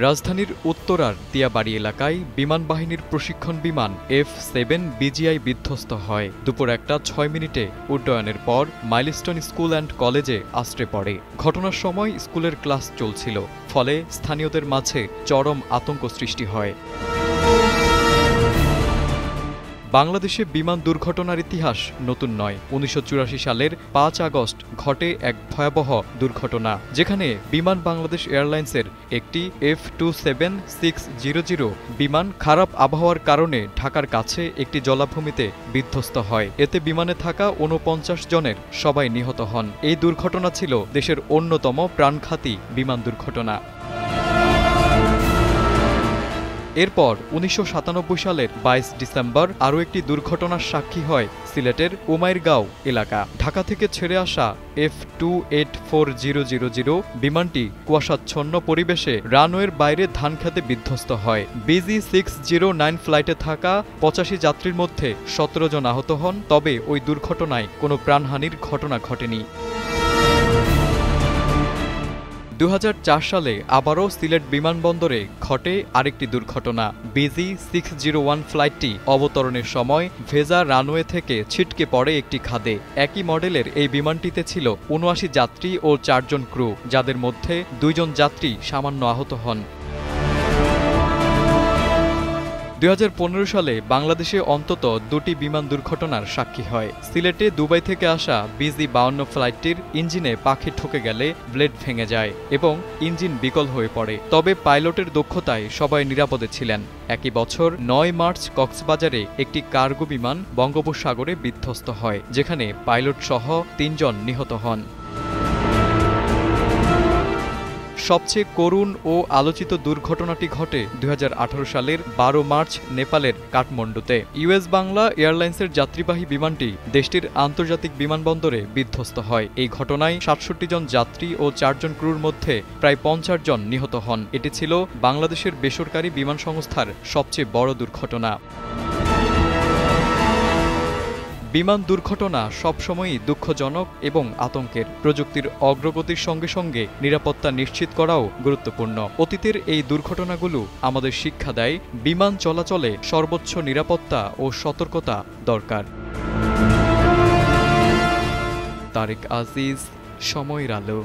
রাজধানীর উত্তরার দিয়াবাড়ি এলাকায় বিমান বাহিনীর প্রশিক্ষণ বিমান F-7 বিজিআই বিধ্বস্ত হয়। দুপুর 1:06 উড্ডয়নের পর মাইলস্টোন স্কুল অ্যান্ড কলেজে আছড়ে পড়ে। ঘটনার সময় স্কুলের ক্লাস চলছিল, ফলে স্থানীয়দের মাঝে চরম আতঙ্ক সৃষ্টি হয়। বাংলাদেশে বিমান দুর্ঘটনার ইতিহাস নতুন নয়। ১৯৮৪ সালের ৫ আগস্ট ঘটে এক ভয়াবহ দুর্ঘটনা, যেখানে বিমান বাংলাদেশ এয়ারলাইন্সের একটি F-27-600 বিমান খারাপ আবহাওয়ার কারণে ঢাকার কাছে একটি জলাভূমিতে বিধ্বস্ত হয়। এতে বিমানে থাকা ৪৯ জনের সবাই নিহত হন। এই দুর্ঘটনা ছিল দেশের অন্যতম প্রাণঘাতী বিমান দুর্ঘটনা। এরপর ১৯৯৭ সালের ২২ ডিসেম্বর আরও একটি দুর্ঘটনার সাক্ষী হয় সিলেটের উমাইরগাঁও এলাকা। ঢাকা থেকে ছেড়ে আসা F-284000 বিমানটি কুয়াশাচ্ছন্ন পরিবেশে রানওয়ের বাইরে ধানক্ষেতে বিধ্বস্ত হয়। BG609 ফ্লাইটে থাকা ৮৫ যাত্রীর মধ্যে ১৭ জন আহত হন, তবে ওই দুর্ঘটনায় কোনো প্রাণহানির ঘটনা ঘটেনি। ২০০৪ সালে আবারও সিলেট বিমানবন্দরে ঘটে আরেকটি দুর্ঘটনা। BG601 ফ্লাইটটি অবতরণের সময় ভেজা রানওয়ে থেকে ছিটকে পড়ে একটি খাদে। একই মডেলের এই বিমানটিতে ছিল ৭৯ যাত্রী ও ৪ জন ক্রু, যাদের মধ্যে ২ জন যাত্রী সামান্য আহত হন। ২০১৫ সালে বাংলাদেশে অন্তত ২টি বিমান দুর্ঘটনার সাক্ষী হয়। সিলেটে দুবাই থেকে আসা BG-52 ফ্লাইটটির ইঞ্জিনে পাখি ঠকে গেলে ব্লেড ভেঙে যায় এবং ইঞ্জিন বিকল হয়ে পড়ে। তবে পাইলটের দক্ষতায় সবাই নিরাপদে ছিলেন। একই বছর ৯ মার্চ কক্সবাজারে একটি কার্গো বিমান বঙ্গোপসাগরে বিধ্বস্ত হয়, যেখানে পাইলট সহ ৩ জন নিহত হন। সবচেয়ে করুণ ও আলোচিত দুর্ঘটনাটি ঘটে ২০১৮ সালের ১২ মার্চ নেপালের কাঠমান্ডুতে। US বাংলা এয়ারলাইন্সের যাত্রীবাহী বিমানটি দেশটির আন্তর্জাতিক বিমানবন্দরে বিধ্বস্ত হয়। এই ঘটনায় ৬৭ জন যাত্রী ও ৪ জন ক্রুর মধ্যে প্রায় ৫০ জন নিহত হন। এটি ছিল বাংলাদেশের বেসরকারি বিমান সংস্থার সবচেয়ে বড় দুর্ঘটনা। বিমান দুর্ঘটনা সবসময়ই দুঃখজনক এবং আতঙ্কের। প্রযুক্তির অগ্রগতির সঙ্গে সঙ্গে নিরাপত্তা নিশ্চিত করাও গুরুত্বপূর্ণ। অতীতের এই দুর্ঘটনাগুলো আমাদের শিক্ষা দেয়, বিমান চলাচলে সর্বোচ্চ নিরাপত্তা ও সতর্কতা দরকার। তারেক আজিজ, সময়ের আলো।